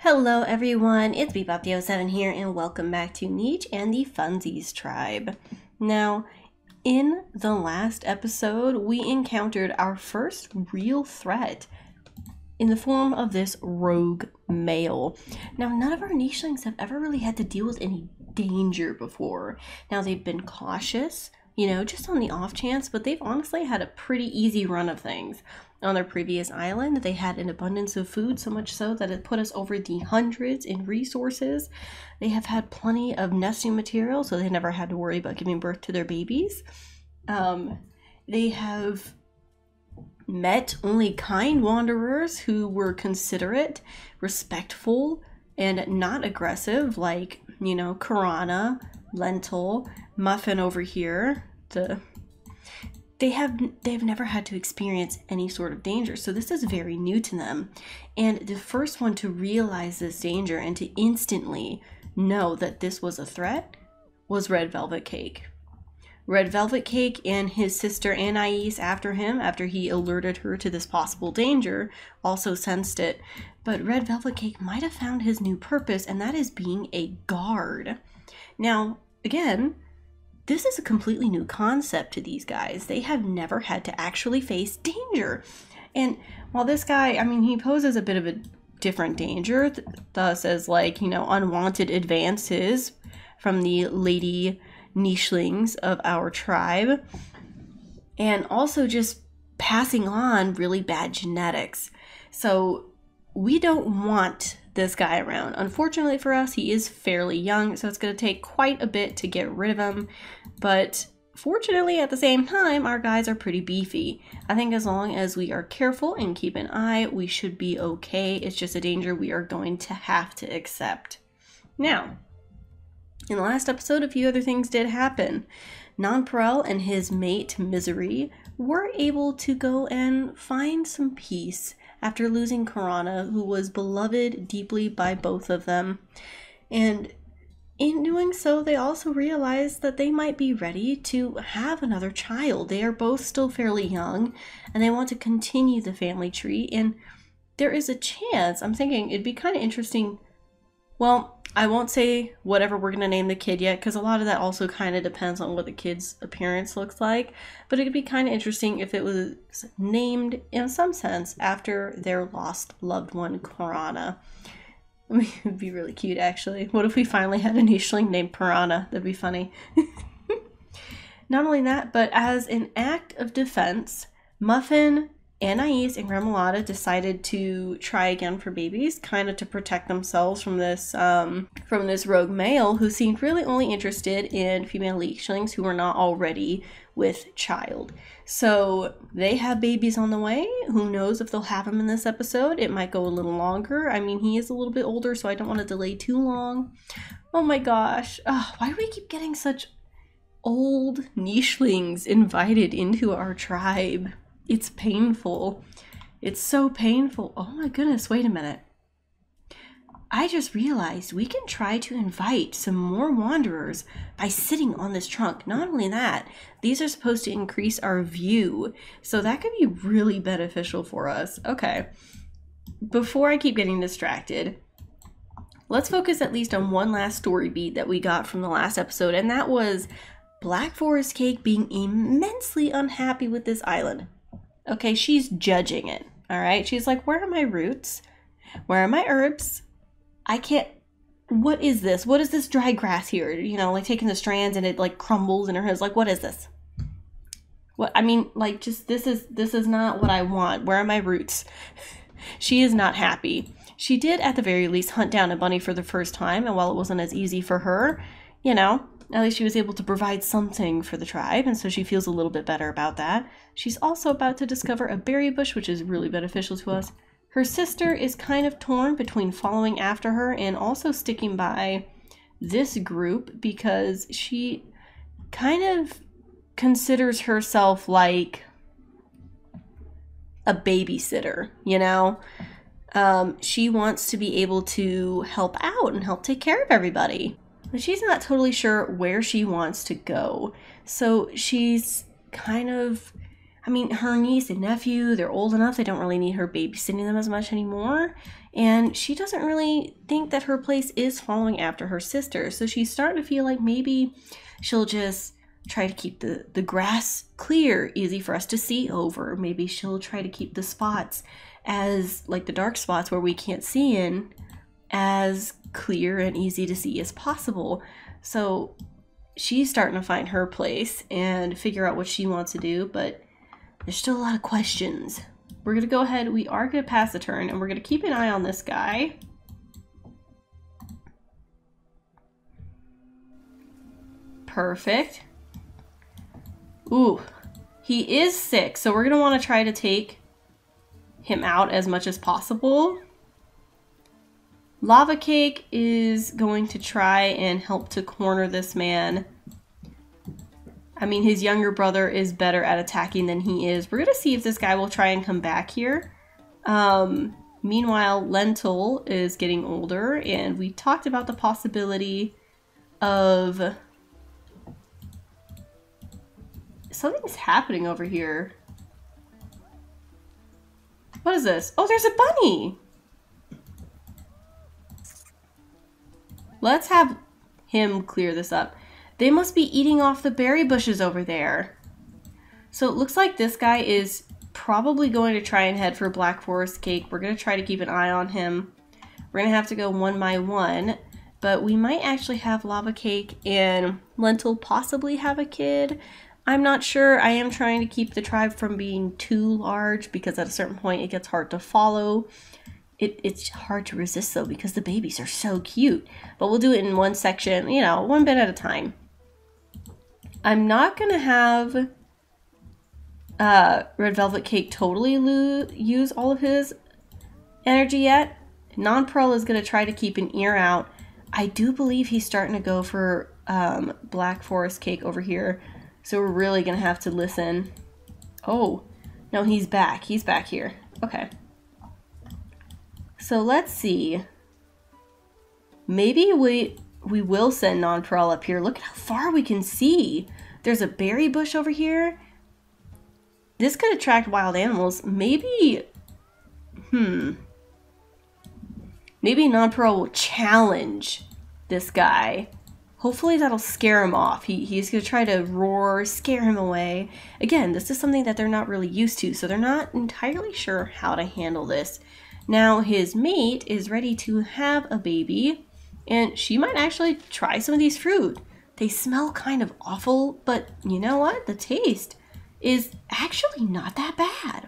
Hello everyone, it's Bebop07 here and welcome back to Niche and the Funsies tribe. Now, in the last episode, we encountered our first real threat in the form of this rogue male. Now, none of our nichelings have ever really had to deal with any danger before. Now, they've been cautious, just on the off chance, but they've honestly had a pretty easy run of things. On their previous island, they had an abundance of food, so much so that it put us over the hundreds in resources. They have had plenty of nesting material, so they never had to worry about giving birth to their babies. They have met only kind wanderers who were considerate, respectful, and not aggressive, like, Karana, Lentil, Muffin over here. They've never had to experience any sort of danger, so this is very new to them. And the first one to realize this danger and to instantly know that this was a threat was Red Velvet Cake. Red Velvet Cake and his sister Anais after him, after he alerted her to this possible danger, also sensed it. But Red Velvet Cake might have found his new purpose, and that is being a guard. Now, again, this is a completely new concept to these guys. They have never had to actually face danger. And while this guy, he poses a bit of a different danger, thus as unwanted advances from the lady nichelings of our tribe. And also just passing on really bad genetics. So we don't want this guy around. Unfortunately for us, he is fairly young, so it's going to take quite a bit to get rid of him. But fortunately, at the same time, our guys are pretty beefy. I think as long as we are careful and keep an eye, we should be okay. It's just a danger we are going to have to accept. Now, in the last episode, a few other things did happen. Nonpareil and his mate, Misery, were able to go and find some peace after losing Karana, who was beloved deeply by both of them. And in doing so, they also realized that they might be ready to have another child. They are both still fairly young, and they want to continue the family tree, and there is a chance, I'm thinking it'd be kind of interesting. Well, I won't say whatever we're going to name the kid yet, because a lot of that also kind of depends on what the kid's appearance looks like. But it could be kind of interesting if it was named, in some sense, after their lost loved one, Karana. It'd be really cute, actually. What if we finally had a nicheling named Piranha? That'd be funny. Not only that, but as an act of defense, Muffin, Anais, and Remoulade decided to try again for babies, kind of to protect themselves from this rogue male who seemed really only interested in female nichelings who were not already with child. So they have babies on the way. Who knows if they'll have them in this episode? It might go a little longer. He is a little bit older, so I don't want to delay too long. Oh my gosh. Why do we keep getting such old nichelings invited into our tribe? It's painful. It's so painful. Oh my goodness, wait a minute. I just realized we can try to invite some more wanderers by sitting on this trunk. Not only that, these are supposed to increase our view, so that could be really beneficial for us. Okay, before I keep getting distracted, let's focus at least on one last story beat that we got from the last episode, and that was Black Forest Cake being immensely unhappy with this island. Okay, she's judging it, all right? She's like, where are my roots? Where are my herbs? I can't, what is this? What is this dry grass here? Taking the strands and it crumbles in her head. Like, what is this? What, this is not what I want. Where are my roots? She is not happy. She did, at the very least, hunt down a bunny for the first time. And while it wasn't as easy for her, at least she was able to provide something for the tribe, and so she feels a little bit better about that. She's also about to discover a berry bush, which is really beneficial to us. Her sister is kind of torn between following after her and also sticking by this group because she kind of considers herself like a babysitter, She wants to be able to help out and help take care of everybody. But she's not totally sure where she wants to go. So she's kind of, her niece and nephew, they're old enough, they don't really need her babysitting them as much anymore. And she doesn't really think that her place is following after her sister. So she's starting to feel like maybe she'll just try to keep the grass clear, easy for us to see over. Maybe she'll try to keep the spots as, like the dark spots where we can't see in, as clear and easy to see as possible. So she's starting to find her place and figure out what she wants to do, but there's still a lot of questions. We're going to go ahead, we are going to pass the turn, and we're going to keep an eye on this guy. Perfect. Ooh, he is sick, so we're going to want to try to take him out as much as possible. Lava Cake is going to try and help to corner this man. I mean, his younger brother is better at attacking than he is. We're going to see if this guy will try and come back here. Meanwhile, Lentil is getting older, and we talked about the possibility of... Something's happening over here. What is this? Oh, there's a bunny! Let's have him clear this up. They must be eating off the berry bushes over there. So it looks like this guy is probably going to try and head for Black Forest Cake. We're going to try to keep an eye on him. We're going to have to go one by one. But we might actually have Lava Cake and Lentil possibly have a kid. I'm not sure. I am trying to keep the tribe from being too large because at a certain point it gets hard to follow. It's hard to resist though because the babies are so cute. But we'll do it in one section, you know, one bit at a time. I'm not going to have Red Velvet Cake totally use all of his energy yet. Non-Pearl is going to try to keep an ear out. I do believe he's starting to go for Black Forest Cake over here. So we're really going to have to listen. Oh, no, he's back. He's back here. Okay. So let's see. Maybe we will send Non-Pearl up here. Look at how far we can see. There's a berry bush over here. This could attract wild animals. Maybe, maybe Non-Pearl will challenge this guy. Hopefully that'll scare him off. He's going to try to roar, scare him away. Again, this is something that they're not really used to, so they're not entirely sure how to handle this. Now his mate is ready to have a baby, and she might actually try some of these fruit. They smell kind of awful, but you know what? The taste is actually not that bad.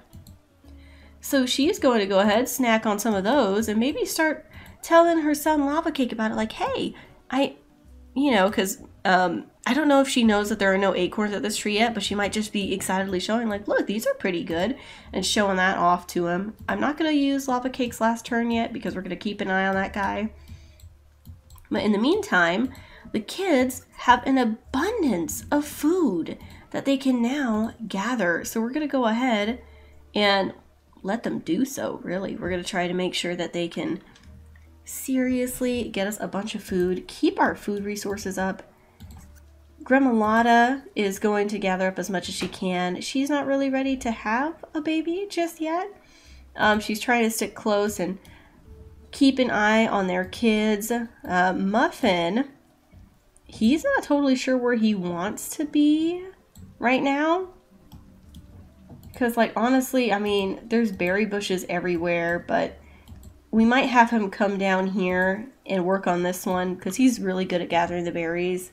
So she's going to go ahead, snack on some of those, and maybe start telling her son Lava Cake about it. Like, hey, because I don't know if she knows that there are no acorns at this tree yet, but she might just be excitedly showing, like, look, these are pretty good, and showing that off to him. I'm not going to use Lava Cake's last turn yet because we're going to keep an eye on that guy. But in the meantime, the kids have an abundance of food that they can now gather. So we're going to go ahead and let them do so, really. We're going to try to make sure that they can seriously get us a bunch of food, keep our food resources up. Gremolata is going to gather up as much as she can. She's not really ready to have a baby just yet. She's trying to stick close and keep an eye on their kids. Muffin, he's not totally sure where he wants to be right now. Because, like, honestly, I mean, there's berry bushes everywhere, but we might have him come down here and work on this one because he's really good at gathering the berries.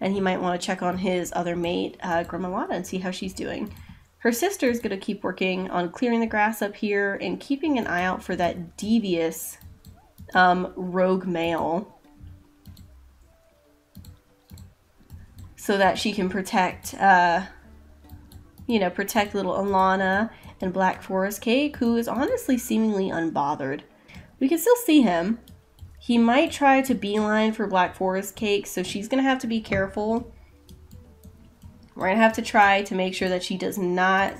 And he might want to check on his other mate, Gremolata, and see how she's doing. Her sister's going to keep working on clearing the grass up here and keeping an eye out for that devious rogue male so that she can protect, protect little Alana and Black Forest Cake, who is honestly seemingly unbothered. We can still see him. He might try to beeline for Black Forest Cake, so she's going to have to be careful. We're going to have to try to make sure that she does not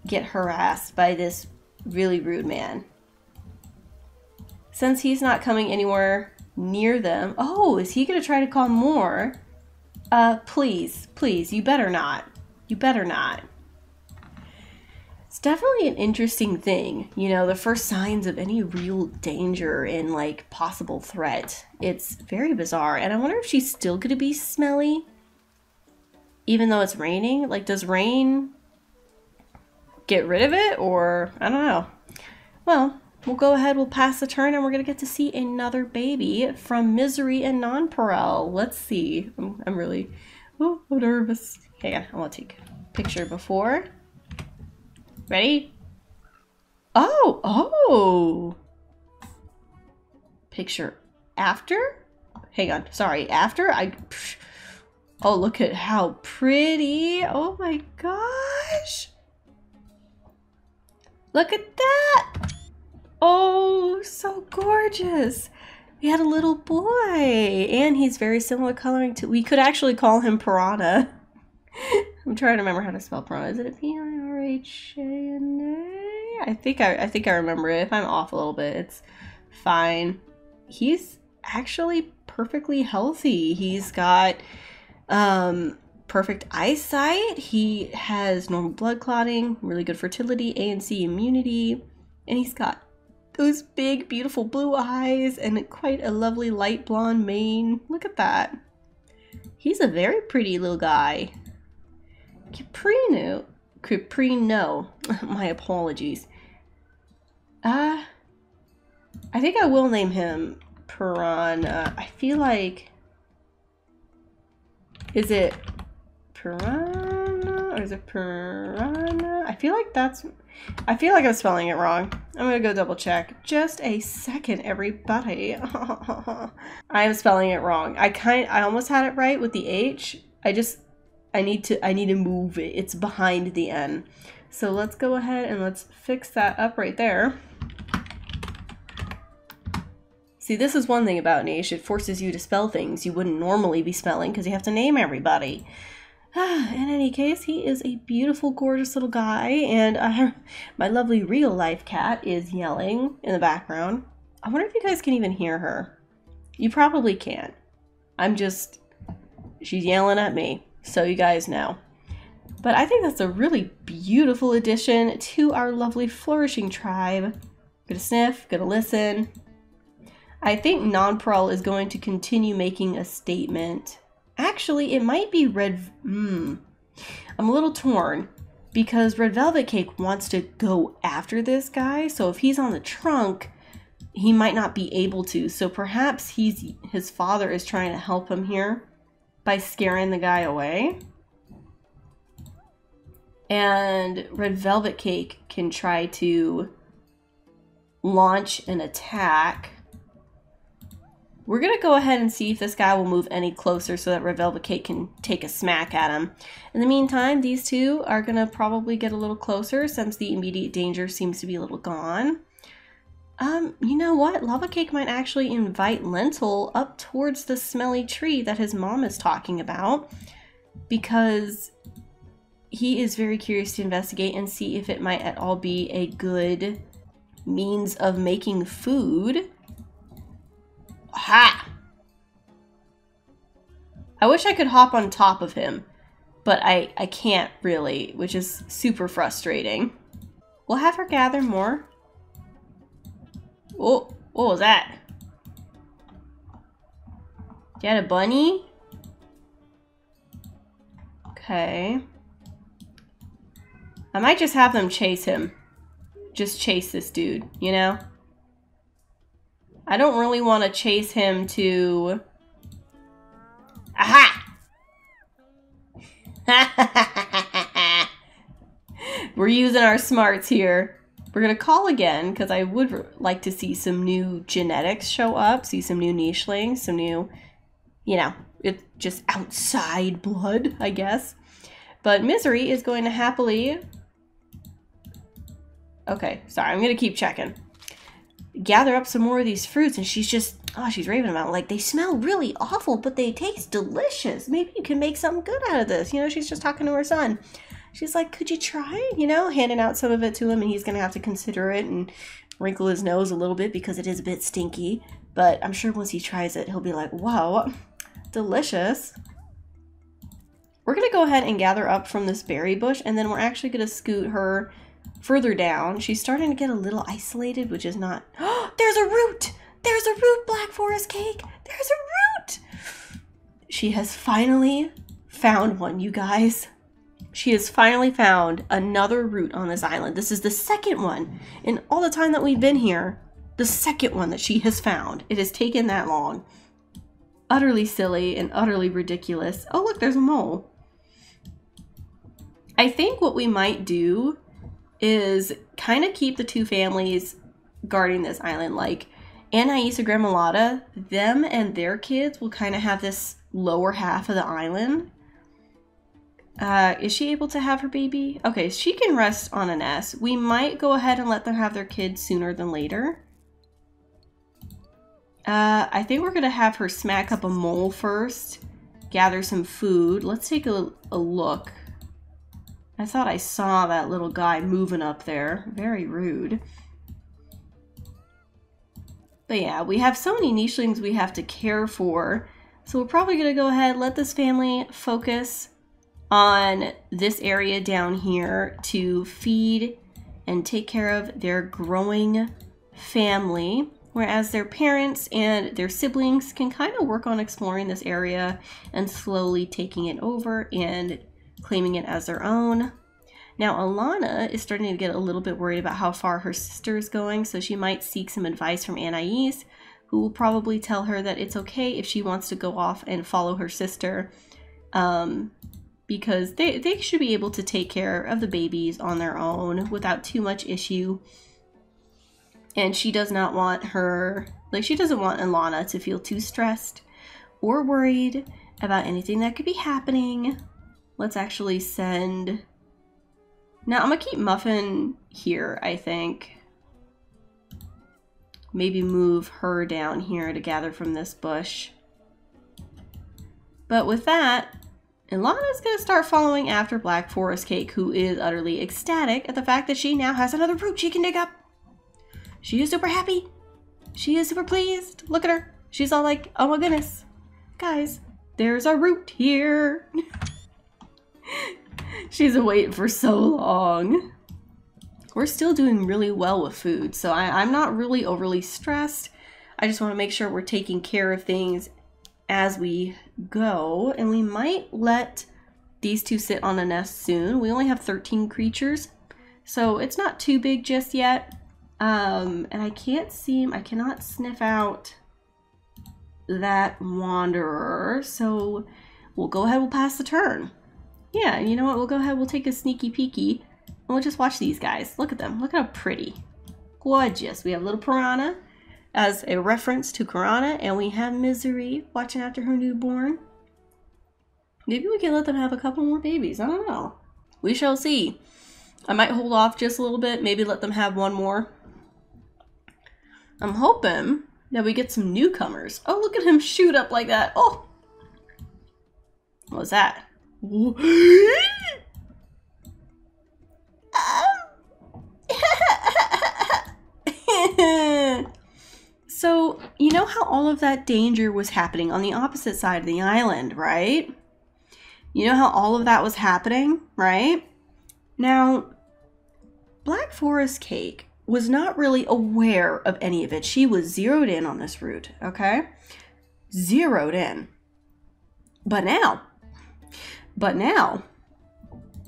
get harassed by this really rude man. Since he's not coming anywhere near them... Oh, is he going to try to call more? Please, you better not. You better not. definitely an interesting thing. You know, the first signs of any real danger and like possible threat. It's very bizarre. And I wonder if she's still gonna be smelly even though it's raining. Like, does rain get rid of it, or I don't know. Well, we'll go ahead, we'll pass the turn, and we're gonna get to see another baby from Misery and Nonpareil. Let's see. I'm really I'm nervous. Hang on, I want to take a picture before. Ready? Oh! Picture after? Hang on, sorry, after? Oh, look at how pretty. Oh my gosh. Look at that. Oh, so gorgeous. We had a little boy, and he's very similar coloring to, we could actually call him Piranha. I'm trying to remember how to spell Piranha. Is it a P-I-R-H-A-N-A? I think I remember it. If I'm off a little bit, it's fine. He's actually perfectly healthy. He's got perfect eyesight. He has normal blood clotting, really good fertility, A and C immunity, and he's got those big, beautiful blue eyes and quite a lovely light blonde mane. Look at that. He's a very pretty little guy. Caprino. My apologies. I think I will name him Piranha. I feel like... Is it Piranha or is it Piranha? I feel like I'm spelling it wrong. I'm gonna go double check. Just a second, everybody. I am spelling it wrong. I almost had it right with the H. I need to move it. It's behind the N. So let's go ahead and let's fix that up right there. See, this is one thing about Niche. It forces you to spell things you wouldn't normally be spelling because you have to name everybody. In any case, he is a beautiful, gorgeous little guy, and my lovely real-life cat is yelling in the background. I wonder if you guys can even hear her. You probably can't. She's yelling at me, so you guys know. But I think that's a really beautiful addition to our lovely flourishing tribe. Gonna sniff, gonna listen. I think Nonpareil is going to continue making a statement. Actually, it might be I'm a little torn because Red Velvet Cake wants to go after this guy. So if he's on the trunk, he might not be able to. So perhaps his father is trying to help him here by scaring the guy away. And Red Velvet Cake can try to launch an attack. We're going to go ahead and see if this guy will move any closer so that Red Velvet Cake can take a smack at him. In the meantime, these two are going to probably get a little closer since the immediate danger seems to be a little gone. You know what? Lava Cake might actually invite Lentil up towards the smelly tree that his mom is talking about, because he is very curious to investigate and see if it might at all be a good means of making food. Ha! I wish I could hop on top of him, but I can't really, which is super frustrating. We'll have her gather more. Oh, what was that? Is that a bunny? Okay. I might just have them chase him. Just chase this dude, you know? I don't really want to chase him to... Aha! We're using our smarts here. We're going to call again because I would like to see some new genetics show up. See some new nichelings, some new, you know, it's just outside blood, I guess. But Misery is going to happily... Okay, sorry, I'm going to keep checking. Gather up some more of these fruits, and she's just, oh, she's raving about it. Like, they smell really awful, but they taste delicious. Maybe you can make something good out of this. You know, she's just talking to her son. She's like, could you try? You know, handing out some of it to him, and he's going to have to consider it and wrinkle his nose a little bit because it is a bit stinky. But I'm sure once he tries it, he'll be like, wow, delicious. We're going to go ahead and gather up from this berry bush, and then we're actually going to scoot her further down, she's starting to get a little isolated, which is not... Oh, there's a root! There's a root, Black Forest Cake! There's a root! She has finally found one, you guys. She has finally found another root on this island. This is the second one in all the time that we've been here. The second one that she has found. It has taken that long. Utterly silly and utterly ridiculous. Oh, look, there's a mole. I think what we might do is kind of keep the two families guarding this island. Like Anais and Gremolata, them and their kids will kind of have this lower half of the island. Is she able to have her baby? Okay, she can rest on a nest. We might go ahead and let them have their kids sooner than later. I think we're going to have her smack up a mole first. Gather some food. Let's take a look. I thought I saw that little guy moving up there. Very rude. But yeah, we have so many nichelings we have to care for. So we're probably going to go ahead, let this family focus on this area down here to feed and take care of their growing family. Whereas their parents and their siblings can kind of work on exploring this area and slowly taking it over and claiming it as their own. Now Alana is starting to get a little bit worried about how far her sister is going, so she might seek some advice from Anais, who will probably tell her that it's okay if she wants to go off and follow her sister, because they should be able to take care of the babies on their own without too much issue. And she does not want her, like, she doesn't want Alana to feel too stressed or worried about anything that could be happening. Let's actually send... Now, I'm going to keep Muffin here, I think. Maybe move her down here to gather from this bush. But with that, Alana's going to start following after Black Forest Cake, who is utterly ecstatic at the fact that she now has another root she can dig up. She is super happy. She is super pleased. Look at her. She's all like, oh my goodness. Guys, there's a root here. She's been waiting for so long. We're still doing really well with food, so I'm not really overly stressed. I just want to make sure we're taking care of things as we go. And we might let these two sit on a nest soon. We only have 13 creatures, so it's not too big just yet. And I cannot sniff out that wanderer, so we'll go ahead, we'll pass the turn. Yeah, you know what, we'll go ahead, we'll take a sneaky peeky, and we'll just watch these guys. Look at them, look how pretty. Gorgeous. We have little Piranha as a reference to Piranha, and we have Misery watching after her newborn. Maybe we can let them have a couple more babies, I don't know. We shall see. I might hold off just a little bit, maybe let them have one more. I'm hoping that we get some newcomers. Oh, look at him shoot up like that. Oh! What was that? So, you know how all of that danger was happening on the opposite side of the island, right? You know how all of that was happening, right? Now, Black Forest Cake was not really aware of any of it. She was zeroed in on this route, okay? Zeroed in. But now,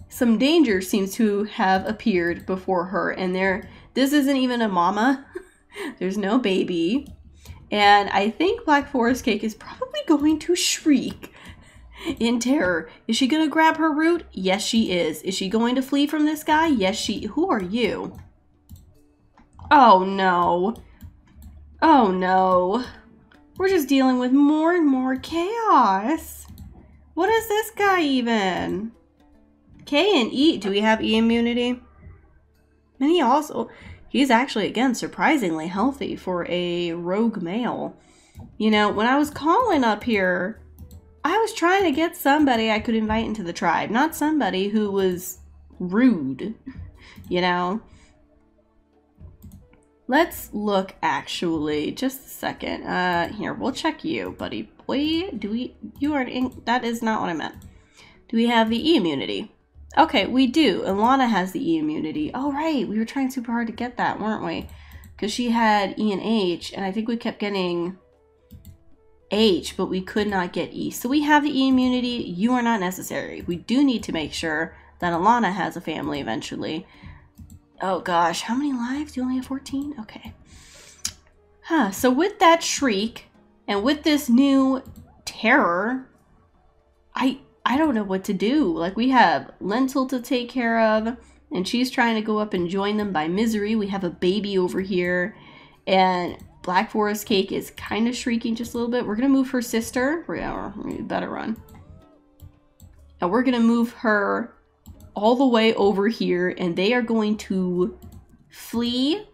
some danger seems to have appeared before her, and this isn't even a mama. There's no baby. And I think Black Forest Cake is probably going to shriek in terror. Is she going to grab her root? Yes, she is. Is she going to flee from this guy? Yes, she... Who are you? Oh, no. Oh, no. We're just dealing with more and more chaos. What is this guy even? K and E. Do we have E immunity? And he's actually, again, surprisingly healthy for a rogue male. You know, when I was calling up here, I was trying to get somebody I could invite into the tribe. Not somebody who was rude, you know? Let's look, actually. Just a second. Here, we'll check you, buddy boy. You are in... That is not what I meant. Do we have the E immunity? Okay, we do. Alana has the E immunity. Oh, right. We were trying super hard to get that, weren't we? Because she had E and H, and I think we kept getting H, but we could not get E. So we have the E immunity. You are not necessary. We do need to make sure that Alana has a family eventually. Oh gosh, how many lives? Do you only have 14? Okay. Huh, so with that shriek, and with this new terror, I don't know what to do. Like, we have Lentil to take care of, and she's trying to go up and join them by misery. We have a baby over here, and Black Forest Cake is kind of shrieking just a little bit. We're going to move her sister. We better run. And we're going to move her all the way over here, and they are going to flee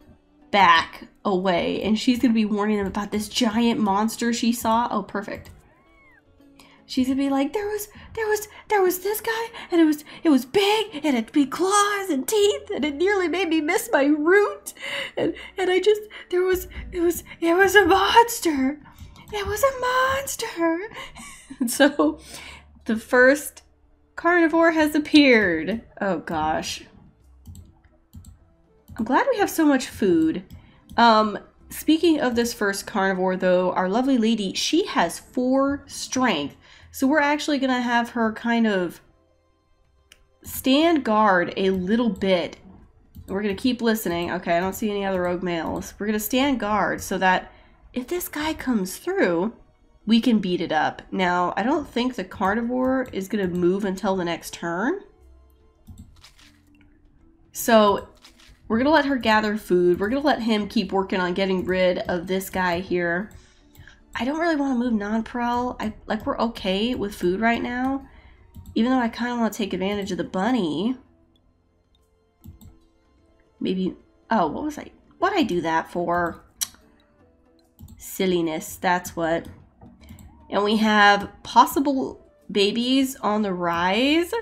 back away. And she's going to be warning them about this giant monster she saw. Oh, perfect. She's gonna be like, there was this guy, and it was big, and it had big claws and teeth, and it nearly made me miss my root, and I just it was a monster. It was a monster. So the first carnivore has appeared. Oh gosh. I'm glad we have so much food. Speaking of this first carnivore though, our lovely lady, she has 4 strength. So we're actually going to have her kind of stand guard a little bit. We're going to keep listening. Okay, I don't see any other rogue males. We're going to stand guard so that if this guy comes through, we can beat it up. Now, I don't think the carnivore is going to move until the next turn. So we're going to let her gather food. We're going to let him keep working on getting rid of this guy here. I don't really want to move non-pro. We're okay with food right now. Even though I kind of want to take advantage of the bunny. Maybe... Oh, what'd I do that for? Silliness, that's what. And we have possible babies on the rise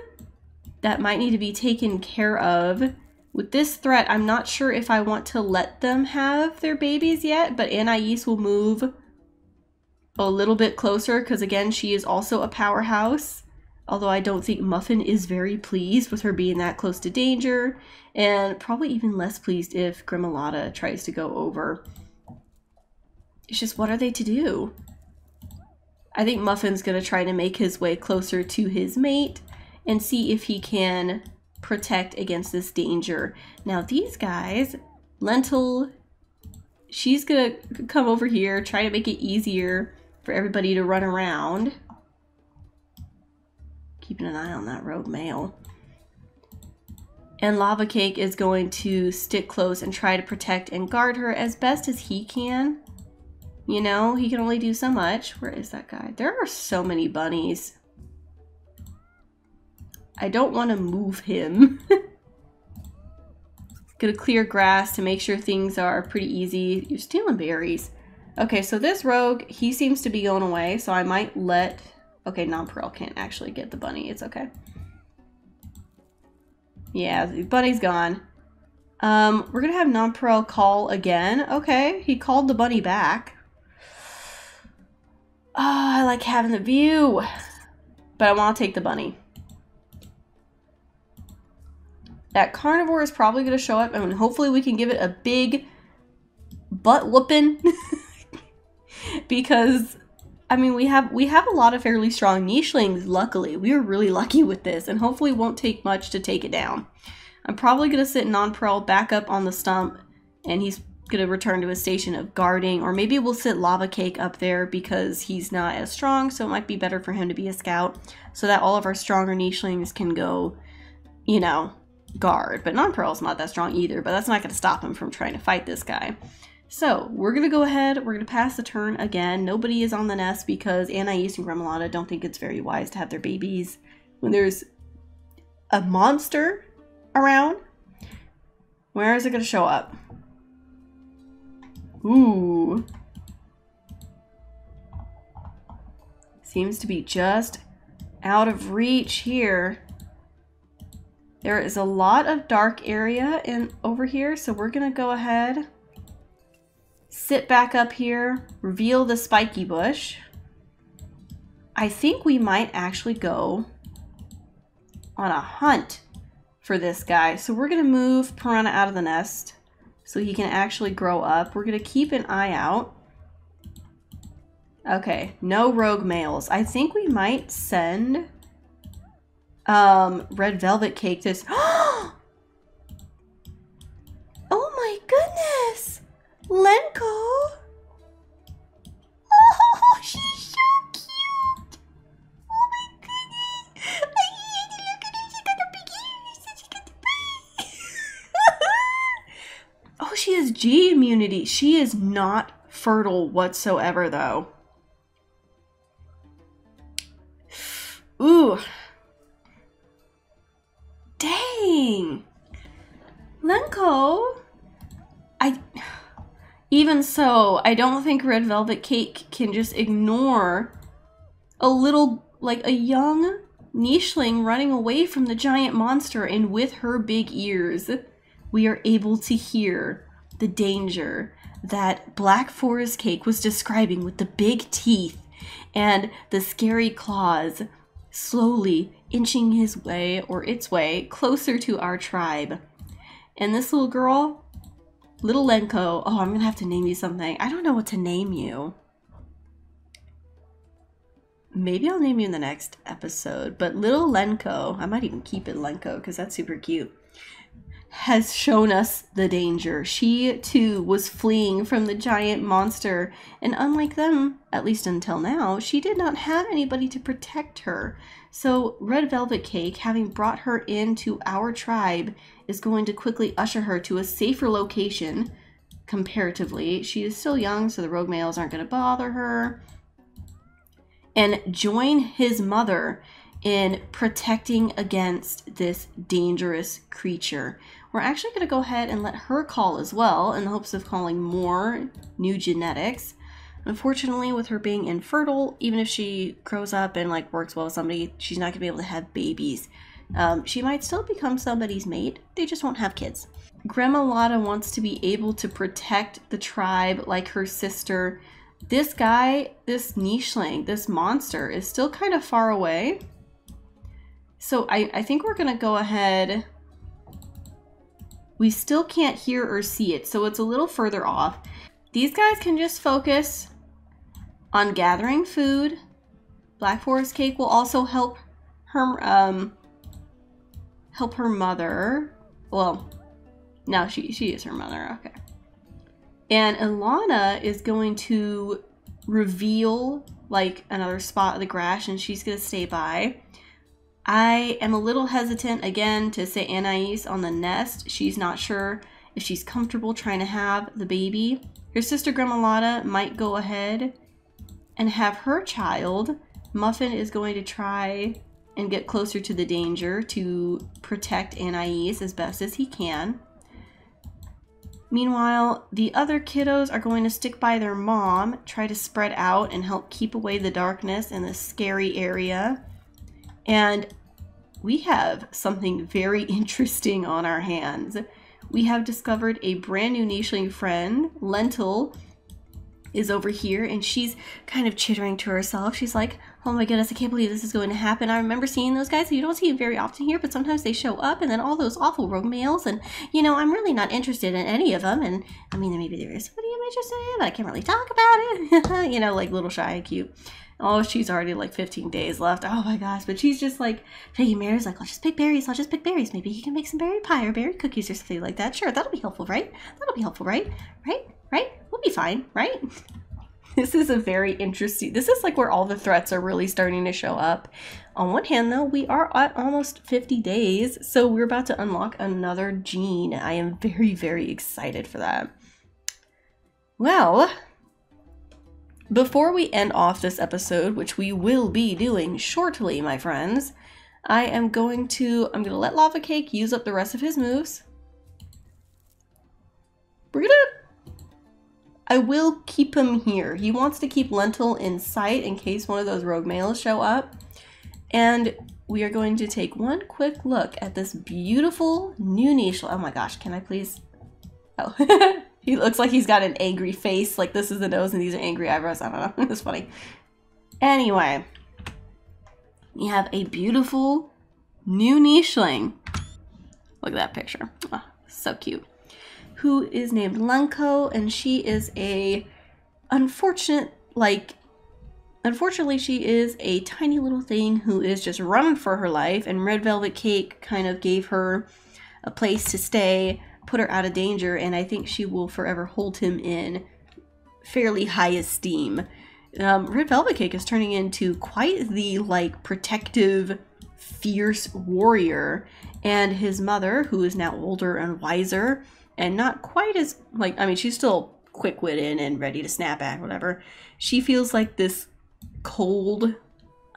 that might need to be taken care of. With this threat, I'm not sure if I want to let them have their babies yet, but Anais will move a little bit closer because, again, she is also a powerhouse. Although I don't think Muffin is very pleased with her being that close to danger, and probably even less pleased if Grimalotta tries to go over. It's just, what are they to do? I think Muffin's going to try to make his way closer to his mate and see if he can protect against this danger. Now these guys, Lentil, she's going to come over here, try to make it easier for everybody to run around. Keeping an eye on that rogue male. And Lava Cake is going to stick close and try to protect and guard her as best as he can. You know, he can only do so much. Where is that guy? There are so many bunnies. I don't want to move him. Gonna clear grass to make sure things are pretty easy. You're stealing berries. Okay, so this rogue, he seems to be going away, so I might let... Okay, non-pearl can't actually get the bunny. It's okay. Yeah, the bunny's gone. We're gonna have non-pearl call again. Okay, he called the bunny back. Oh, I like having the view. But I want to take the bunny. That carnivore is probably going to show up, and hopefully we can give it a big butt whooping. Because, I mean, we have a lot of fairly strong nichelings, luckily. We were really lucky with this, and hopefully it won't take much to take it down. I'm probably going to sit non-pearl back up on the stump, and he's going to return to his station of guarding, or maybe we'll sit Lava Cake up there because he's not as strong, so it might be better for him to be a scout, so that all of our stronger nichelings can go, you know, guard. But non-pearl's not that strong either, but that's not going to stop him from trying to fight this guy. So we're going to go ahead, we're going to pass the turn again. Nobody is on the nest because Anais and Grimalotta don't think it's very wise to have their babies when there's a monster around. Where is it going to show up? Ooh. Seems to be just out of reach here. There is a lot of dark area over here, so we're going to go ahead, sit back up here, reveal the spiky bush. I think we might actually go on a hunt for this guy. So we're going to move Piranha out of the nest so he can actually grow up. We're going to keep an eye out. Okay, no rogue males. I think we might send Red Velvet Cake this. Oh my goodness! Lenko! Oh, she's so cute! Oh my goodness! Look at her, she got a big ears, she got the big. Oh, she has G immunity. She is not fertile whatsoever, though. Ooh. Dang. Lenko. Even so, I don't think Red Velvet Cake can just ignore a little, like a young nicheling running away from the giant monster, and with her big ears, we are able to hear the danger that Black Forest Cake was describing with the big teeth and the scary claws slowly inching his way, or its way, closer to our tribe. And this little girl, little Lenko, oh, I'm gonna have to name you something. I don't know what to name you. Maybe I'll name you in the next episode, but little Lenko, I might even keep it Lenko because that's super cute, has shown us the danger. She too was fleeing from the giant monster, and unlike them, at least until now, she did not have anybody to protect her. So Red Velvet Cake, having brought her into our tribe, is going to quickly usher her to a safer location comparatively. She is still young, so the rogue males aren't going to bother her, and join his mother in protecting against this dangerous creature. We're actually going to go ahead and let her call as well, in the hopes of calling more new genetics. Unfortunately, with her being infertile, even if she grows up and like works well with somebody, she's not going to be able to have babies. She might still become somebody's mate, they just won't have kids. Gremolata wants to be able to protect the tribe like her sister. This guy, this nicheling, this monster, is still kind of far away. So I think we're going to go ahead. We still can't hear or see it, so it's a little further off. These guys can just focus on gathering food. Black Forest Cake will also help her mother. Well, no, she is her mother. Okay. And Ilana is going to reveal like another spot of the grass, and she's going to stay by. I am a little hesitant again to say Anais on the nest. She's not sure if she's comfortable trying to have the baby. Her sister Gremolata might go ahead and have her child. Muffin is going to try and get closer to the danger to protect Anais as best as he can. Meanwhile, the other kiddos are going to stick by their mom, try to spread out and help keep away the darkness in this scary area. And we have something very interesting on our hands. We have discovered a brand new nicheling friend. Lentil is over here, and she's kind of chittering to herself. She's like, oh my goodness, I can't believe this is going to happen. I remember seeing those guys. You don't see them very often here, but sometimes they show up, and then all those awful rogue males, and, you know, I'm really not interested in any of them, and, I mean, maybe there is somebody I'm interested in, but I can't really talk about it. You know, like little shy and cute. Oh, she's already like 15 days left. Oh my gosh, but she's just like, Peggy Mary's like, I'll just pick berries, Maybe he can make some berry pie or berry cookies or something like that. Sure, that'll be helpful, right? That'll be helpful, right? Right? We'll be fine, right? This is a very interesting, this is like where all the threats are really starting to show up. On one hand though, we are at almost 50 days, so we're about to unlock another gene. I am very, very excited for that. Well, before we end off this episode, which we will be doing shortly, my friends, I'm going to let Lava Cake use up the rest of his moves. I will keep him here. He wants to keep Lentil in sight in case one of those rogue males show up. And we are going to take one quick look at this beautiful new niche. Oh my gosh, can I please? Oh, he looks like he's got an angry face. Like this is the nose and these are angry eyebrows. I don't know, it's funny. Anyway, we have a beautiful new nicheling. Look at that picture. Oh, so cute. Who is named Lanko, and she is unfortunately, she is a tiny little thing who is just running for her life, and Red Velvet Cake kind of gave her a place to stay, put her out of danger, and I think she will forever hold him in fairly high esteem. Red Velvet Cake is turning into quite the, like, protective, fierce warrior, and his mother, who is now older and wiser, and not quite as, like, I mean, she's still quick-witted and ready to snap back, whatever. She feels like this cold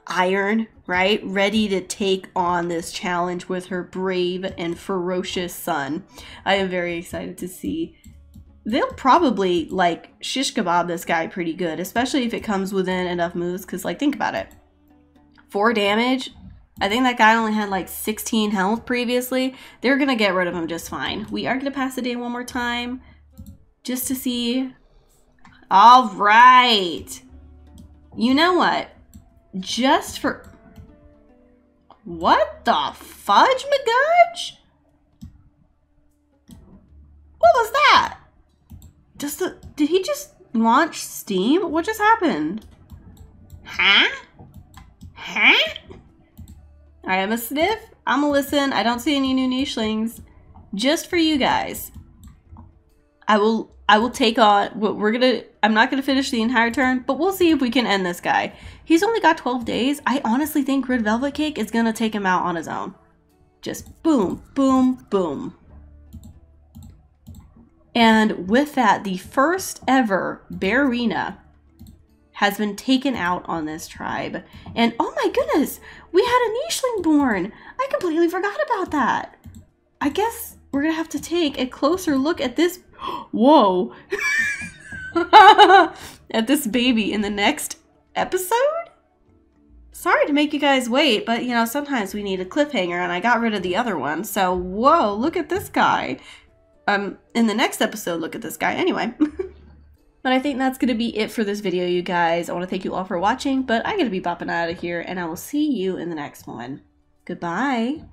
iron, right? Ready to take on this challenge with her brave and ferocious son. I am very excited to see. They'll probably, like, shish kebab this guy pretty good, especially if it comes within enough moves, because, like, think about it. 4 damage. I think that guy only had like 16 health previously. They're going to get rid of him just fine. We are going to pass the day one more time just to see. All right. You know what? Just for... What the fudge, McGudge? What was that? Did he just launch Steam? What just happened? Huh? Huh? Alright, I'm gonna sniff. I'm gonna listen. I don't see any new nichelings. Just for you guys. I will take on what I'm not gonna finish the entire turn, but we'll see if we can end this guy. He's only got 12 days. I honestly think Red Velvet Cake is gonna take him out on his own. Just boom, boom, boom. And with that, the first ever Bearina has been taken out on this tribe. And oh my goodness, we had a nicheling born. I completely forgot about that. I guess we're gonna have to take a closer look at this. Whoa. At this baby in the next episode? Sorry to make you guys wait, but you know, sometimes we need a cliffhanger, and I got rid of the other one. So, whoa, look at this guy. In the next episode, look at this guy. Anyway. But I think that's going to be it for this video, you guys. I want to thank you all for watching, but I'm going to be bopping out of here, and I will see you in the next one. Goodbye.